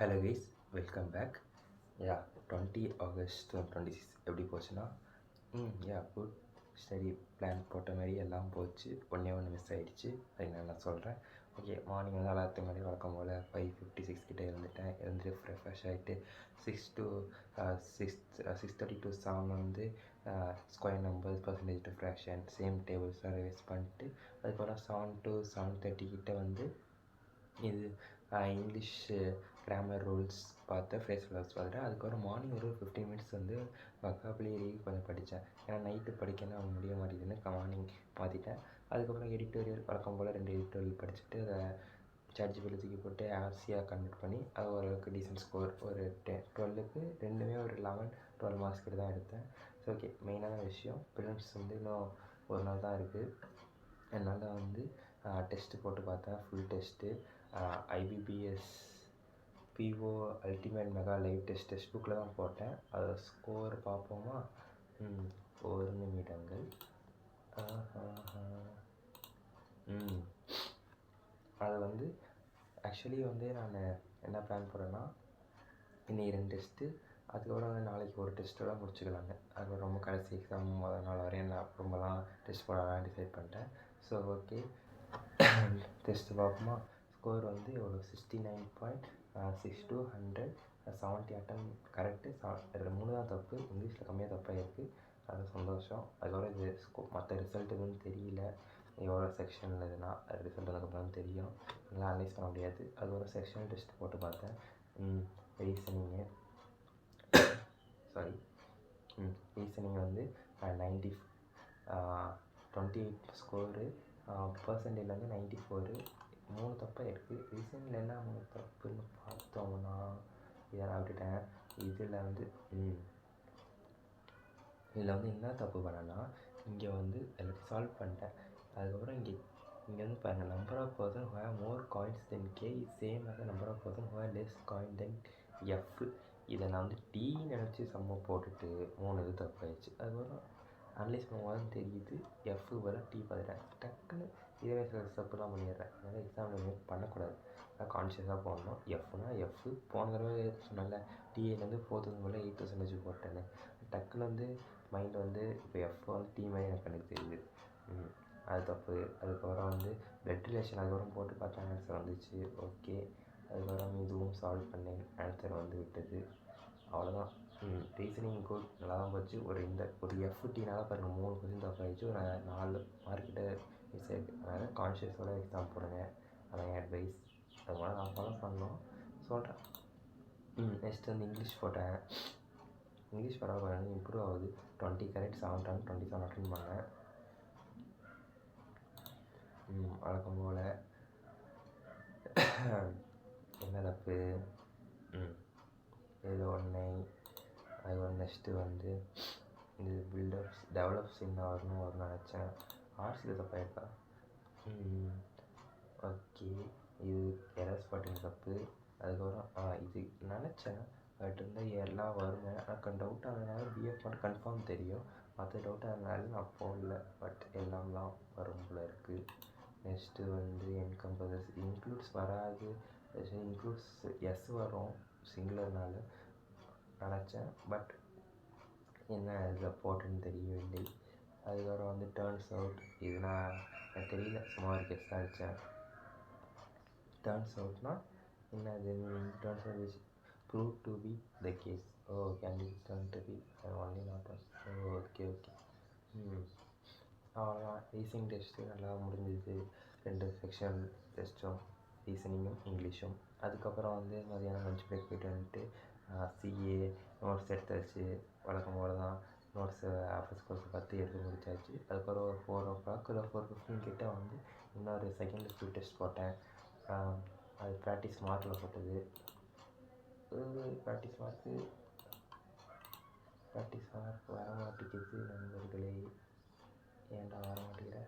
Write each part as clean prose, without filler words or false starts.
Hello guys, welcome back. 20 August 2026 எப்படி போச்சுன்னா good. Study plan போட்ட மாதிரி எல்லாம் போச்சு. ஒன்று மிஸ் ஆகிடுச்சு. அது நான் சொல்கிறேன். ஓகே, மார்னிங் வந்து அலாரத்து மாதிரி வழக்கம் போல் 5:56 கிட்டே எழுந்துட்டு ஃப்ரெஷ் ஆகிட்டு 6:30 to 7 வந்து square numbers, percentage to fraction, same டேபிள்ஸ்லாம் ரிவைஸ் பண்ணிட்டு அதுக்கப்புறம் 7 to 7:30 கிட்டே வந்து இது இங்கிலீஷ் கிராமர் ரூல்ஸ் பார்த்தேன், ஃப்ரேஸ் ரூல்ஸ் பார்த்துட்டேன். அதுக்கப்புறம் மார்னிங் ஒரு 15 மினிட்ஸ் வந்து வொக்காபுலரி கொஞ்சம் படித்தேன். ஏன்னா நைட்டு படிக்கணும் முடிய மாட்டேங்குதுன்னு மார்னிங் மாற்றிட்டேன். அதுக்கப்புறம் எடிட்டோரியல் வழக்கம் போல் 2 எடிட்டோரியல் படிச்சுட்டு அதை சாட்ஜிபிட்டியில் தூக்கி போட்டு ஆர்சியாக கன்வெர்ட் பண்ணி அது ஓரளவுக்கு டீசென்ட் ஸ்கோர் ஒரு 12க்கு ரெண்டுமே ஒரு 11-12 மார்க்ஸ் கிட்ட தான் எடுத்தேன். ஸோ ஓகே, மெயினான விஷயம் ப்ரிலிம்ஸ் வந்து இன்னும் ஒரு நாள் தான் இருக்குது. அதனால் வந்து டெஸ்ட்டு போட்டு பார்த்தேன். Full test IBPS PO ultimate mega live test புக்கில் தான் போட்டேன். அதை ஸ்கோர் பார்ப்போமா? ஒரு நிமிடங்கள். அதை வந்து ஆக்சுவலி வந்து நான் என்ன பிளான் போடுறேன்னா, இன்றைக்கி 2 டெஸ்ட்டு, அதுக்கப்புறம் வந்து நாளைக்கு ஒரு டெஸ்ட்டோட முடிச்சுக்கலாங்க. அது ரொம்ப கடைசி எக்ஸாம் முதல் நாள் வரையும் நான் ரொம்பலாம் டெஸ்ட் போடலாம் டிசைட் பண்ணிட்டேன். ஸோ ஓகே, டெஸ்ட்டு பார்ப்போமா? ஸ்கோர் வந்து எவ்வளோ? 69.6 to 100, 70 அட்டன் கரெக்டு. 3 தான் தப்பு, இங்கிலீஷில் கம்மியாக தப்பாக இருக்குது. அது சந்தோஷம். அதுக்கப்புறம் இது மற்ற ரிசல்ட் எதுவும் தெரியல, எவ்வளோ செக்ஷனில் இதுனா ரிசல்ட் அதுக்கப்புறம் தெரியும். நல்லா அனலைஸ் பண்ண முடியாது. அது ஒரு செக்ஷனல் டெஸ்ட் போட்டு பார்த்தேன். ரீசனிங்கு வந்து 28 ஸ்கோரு, பர்சன்டேஜ் வந்து 94. 3 தப்பாக இருக்குது. ரீசனிங்கில் என்ன 3 தப்புன்னு பார்த்தோம்னா, இதை நான் விட்டுட்டேன். இதில் வந்து என்ன தப்பு பண்ணேன்னா, இங்கே வந்து எல்லாத்தையும் சால்வ் பண்ணிட்டேன். அதுக்கப்புறம் இங்கே வந்து பாருங்கள், number of person who have more coins than K is same as number of person who have less coin than F. இதை நான் வந்து டீ நினச்சி சம்ம போட்டுட்டு 3 இது தப்பாயிடுச்சு. அதுக்கப்புறம் அனலைஸ் பண்ணும்போது தெரியுது எஃப் வர டீ பார்த்துட்டேன். டக்குன்னு இதே சில தப்பு தான் பண்ணிடுறேன். அதனால் எக்ஸாம் எதுவுமே பண்ணக்கூடாது, கான்ஷியஸாக போடணும். எஃப்னா எஃப். போன தடவை சொன்னால டிஏலேருந்து 4000 8% போட்டேன்னு, டக்குன்னு வந்து மைண்ட் வந்து இப்போ எஃப் வந்து டீ மாதிரி எனக்கு தெரியுது. அது தப்பு. அதுக்கப்புறம் வந்து பிளட் ரிலேஷன் அதுக்கப்புறம் போட்டு பார்த்தா ஆன்சர் வந்துச்சு. ஓகே, அதுக்கப்புறம் இதுவும் சால்வ் பண்ணேன், ஆன்சர் வந்து விட்டது. அவ்வளோதான். ரீசனிங் குட், நல்லா தான் போச்சு. ஒரு எஃப்டினால பாருங்கள் 3 கொஸ்டின் தப்பாகிடுச்சு, ஒரு 4 மார்க்கிட்ட மிஸ் ஆகிருக்கு. அதனால் கான்ஷியஸோட எக்ஸாம் போடுங்க, அதான் என் அட்வைஸ். அது மாதிரி நான் ஃபாலோ பண்ணணும் சொல்கிறேன். நெக்ஸ்ட் வந்து இங்கிலீஷ் போட்டேன். இங்கிலீஷ் பரவாயில்ல, இம்ப்ரூவ் ஆகுது. 20 கரெக்ட், 7 டன் 27 அட்டன் பண்ணேன். வழக்கம் போல் என்ன தப்பு? இது ஒன்று. அது ஒரு நெக்ஸ்ட்டு வந்து இது டெவலப்ஸ் இன்னும் வரும்னு நினச்சேன். ஆர்ட்ஸில் தப்பாயிருக்கா? ஓகே, இது எரர் ஸ்பாட்டிங் தப்பு. அதுக்கப்புறம் இது நினச்சேன், பட் வந்து எல்லாம் வருங்க. எனக்கு டவுட் ஆனதுனால பிஎஃப் மட்டும் கன்ஃபார்ம் தெரியும், மற்ற டவுட் ஆனதுனால நான் போடல. பட் எல்லாம்லாம் வரும் போல் இருக்குது. நெக்ஸ்ட்டு வந்து என்கம்பஸஸ் இன்க்ளூட்ஸ் வராது, இன்க்ளூட்ஸ் எஸ் வரும் சிங்குலர்னால நினச்சேன். பட் என்ன இதில் போட்டுன்னு தெரியவில்லை. அதுக்கப்புறம் வந்து டேர்ன்ஸ் அவுட், இது நான் எனக்கு தெரியல, சும்மா ஒரு கெஸ் தான் அடித்தேன். டேர்ன்ஸ் அவுட்னா என்னது? Turns out is prove to be the case. Can be turn to be only not us. Okay. அவ்வளோதான். ரீசனிங் டெஸ்ட்டு நல்லா முடிஞ்சிது. 2 செக்ஷன் டெஸ்ட்டும், ரீசனிங்கும் இங்கிலீஷும். அதுக்கப்புறம் வந்து மதியானம் லஞ்ச் பிரேக் போய்ட்டு வந்துட்டு சிஏ நோட்ஸ் எடுத்தாச்சு. வழக்கம் போல் தான் நோட்ஸு ஆஃபீஸ் கோர்ஸ் பார்த்து எடுத்து முடிச்சாச்சு. அதுக்கப்புறம் ஒரு 4 o'clock இல்லை 4:15 கிட்டே வந்து இன்னொரு செகண்ட் ஸ்பீட் டெஸ்ட் போட்டேன். அது ப்ராக்டிஸ் மார்க்கில் போட்டது. ப்ராக்டிஸ் மார்க் வர மாட்டேங்குது நண்பர்களே. ஏன்டா வர மாட்டேங்கிற?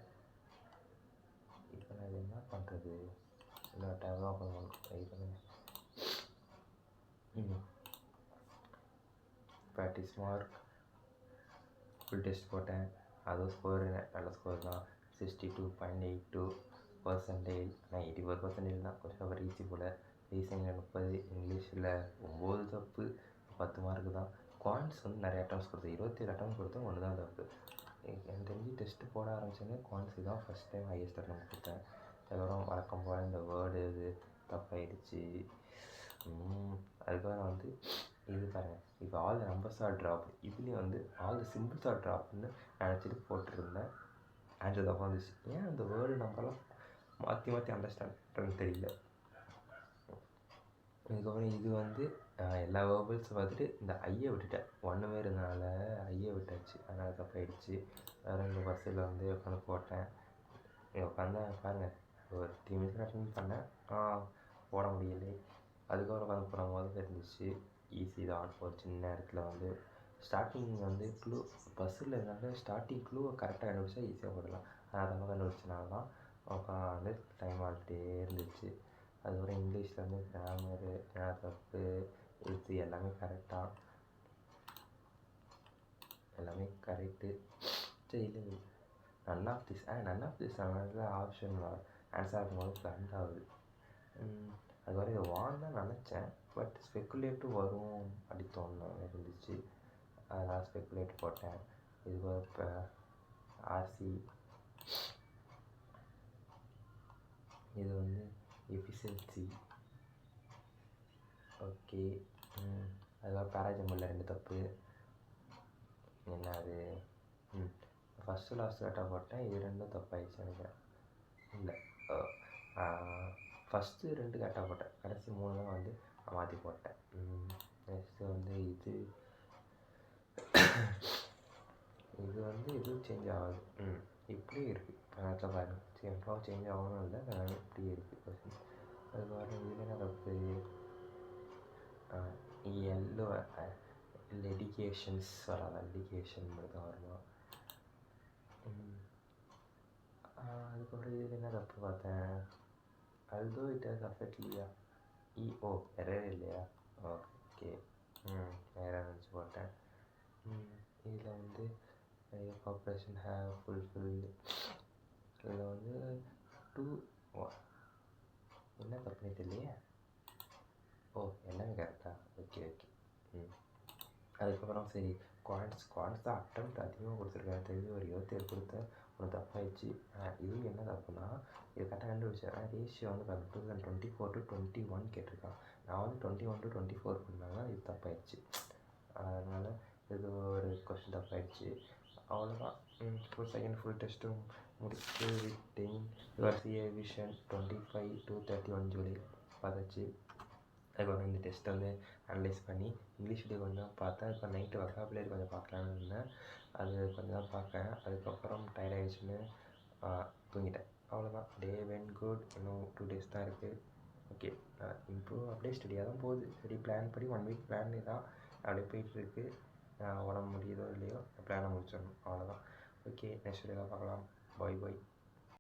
இப்போ நான் இது என்ன பண்ணுறது? இல்லை டைம் தான் பண்ணணும், ட்ரை பண்ணுங்க. ப்ராக்டிஸ் மார்க் ஃபுல் டெஸ்ட் போட்டேன். அதுவும் ஸ்கோரு நல்ல ஸ்கோர் தான், 62.82%. நான் 84% தான், கொஞ்சம் ரீச் போல். ரீசனிங்கில் 30, இங்கிலீஷில் 9 தப்பு, 10 மார்க்கு தான். குவான்ஸ் வந்து நிறைய அட்டம்ஸ் கொடுத்தேன், 27 அட்டம்ஸ் கொடுத்தேன், 1 தான் தப்பு. எனக்கு தெரிஞ்சு டெஸ்ட்டு போட ஆரம்பிச்சோன்னே குவான்ஸுக்கு தான் ஃபஸ்ட் டைம் ஹையஸ்ட் அட்டம் கொடுத்தேன். அதுக்கப்புறம் வழக்கம் போல் இந்த வேர்டு இது தப்பாயிடுச்சு. அதுக்கப்புறம் வந்து இது பாருங்கள், இப்போ all the numbers are drop, இதுலேயும் வந்து ஆல் த சிம்பிள்ஸ் ஆர் ட்ராப்னு நினச்சிட்டு போட்டிருந்தேன். ஆன்சர் தப்பாக வந்துச்சு. ஏன் அந்த வேர்டு நம்பர்லாம் மாற்றி மாற்றி அண்டர்ஸ்டாண்ட் தெரியல. இதுக்கப்புறம் இது வந்து எல்லா வேர்பல்ஸும் பார்த்துட்டு இந்த ஐயை விட்டுட்டேன், ஒன்றுமே இருந்தனால ஐயை விட்டாச்சு, அதனால் தப்பாயிடுச்சு. வேறு இந்த பஸ்ஸில் வந்து உட்காந்து போட்டேன். உட்காந்து பாருங்கள், ஒரு 3 மினிட்ஸ் அட்டெண்ட் பண்ணேன், போட முடியலை. அதுக்கப்புறம் உட்காந்து போகிற போது தெரிஞ்சிச்சு ஈஸி தான். ஒரு சின்ன இடத்துல வந்து ஸ்டார்டிங் வந்து க்ளூ பஸ்ஸில் இருந்தாலும் ஸ்டார்டிங் க்ளூவை கரெக்டாக கண்டுபிடிச்சா ஈஸியாக போடலாம். அதை நம்ம கண்டுபிடிச்சனால தான் உட்காந்து டைம் ஆகிட்டே இருந்துச்சு. அதுக்கப்புறம் இங்கிலீஷில் வந்து கிராமரு, தப்பு, இது எல்லாமே கரெக்டாக, எல்லாமே கரெக்டு. சரி, இல்லை none of this option answer ஆகும்போது பிளான் ஆகுது. அதுவரை இதை வான் தான் நினச்சேன், பட் ஸ்பெக்குலேட்டு வரும் அப்படி தோணும் இருந்துச்சு, அதனால் ஸ்பெக்குலேட் போட்டேன். இது இப்போ ஆர்சி, இது வந்து எஃபிஷியன்சி. ஓகே, அதுக்கப்புறம் பேராஜம்பிளில் 2 தப்பு. என்ன அது, ஃபஸ்ட்டு லாஸ்ட் கரெக்டாக போட்டேன், இது 2ம் தப்பாயிடுச்சு நினைக்கிறேன். இல்லை, ஃபஸ்ட்டு 2 கரெக்டாக போட்டேன், கடைசி 3 தான் வந்து மாற்றி போட்டேன். நெக்ஸ்ட்டு வந்து இது வந்து எதுவும் சேஞ்ச் ஆகாது, இப்படியே இருக்குது. நேரத்தில் பாருங்கள், எவ்வளோ சேஞ்ச் ஆகணும் இல்லை, இப்படியே இருக்குது கொஸ்டின். அதுக்கப்புறம் இதில் என்ன தப்பு, எல்லோ லெடிகேஷன்ஸ் வராதா, லெடிகேஷன் மட்டும் தான் வருமா. அதுக்கப்புறம் இதில் என்ன தப்பு பார்த்தேன், although it has affected இல்லையா, எரர் இல்லையா, ஓகே, எரர் நினச்சி போட்டேன். இதில் வந்து கார்பரேஷன் ஹேவ் ஃபுல்ஃபில்டு, இதில் வந்து 2 என்ன தப்புனே தெரியலையே, எல்லாமே கரெக்டாக, ஓகே. அதுக்கப்புறம் சரி, குவான்ஸ் தான் அட்டெம்ப்ட் அதிகமாக கொடுத்துருக்கேன், தெரிஞ்சு ஒரு 27 கொடுத்தேன், ஒன்று தப்பாயிடுச்சு. இது என்ன தப்புனா, இது கரெக்டாக கண்டுபிடிச்சேன். ரேஷியோ வந்து 2024 to 21 கேட்டிருக்கான், நான் வந்து 21 to 24 பண்ணாங்க, இது தப்பாயிடுச்சு. அதனால் இது ஒரு கொஸ்டின் தப்பாயிடுச்சு. அவ்வளோதான், ஃபுல் டெஸ்ட்டும் முடிச்சு விட்டேன். சிஏ விஷன் 25 to 31 ஜூலை பார்த்தாச்சு. அதுக்கப்புறம் இந்த டெஸ்ட்டை வந்து அனலைஸ் பண்ணி இங்கிலீஷ் வீடியோ கொஞ்சம் பார்த்தேன். இப்போ நைட்டு வொக்காபுலரி கொஞ்சம் பார்க்கலான்னு இருந்தேன், அது கொஞ்சம் தான் பார்ப்பேன். அதுக்கப்புறம் டயர்ட் ஆகிடுச்சுன்னு தூங்கிட்டேன். அவ்வளோதான், டே வென் குட். இன்னும் 2 days தான் இருக்குது. ஓகே, இம்ப்ரூவ் அப்படியே ஸ்டடியாக தான் போகுது. ஸ்டடி பிளான் படி 1 week பிளான் தான் அப்படியே போயிட்டுருக்கு. உடம்பு முடியுதோ இல்லையோ பிளானை முடிச்சிடணும், அவ்வளோதான். ஓகே, நெக்ஸ்ட் வீடியோவில் பார்க்கலாம். பாய்.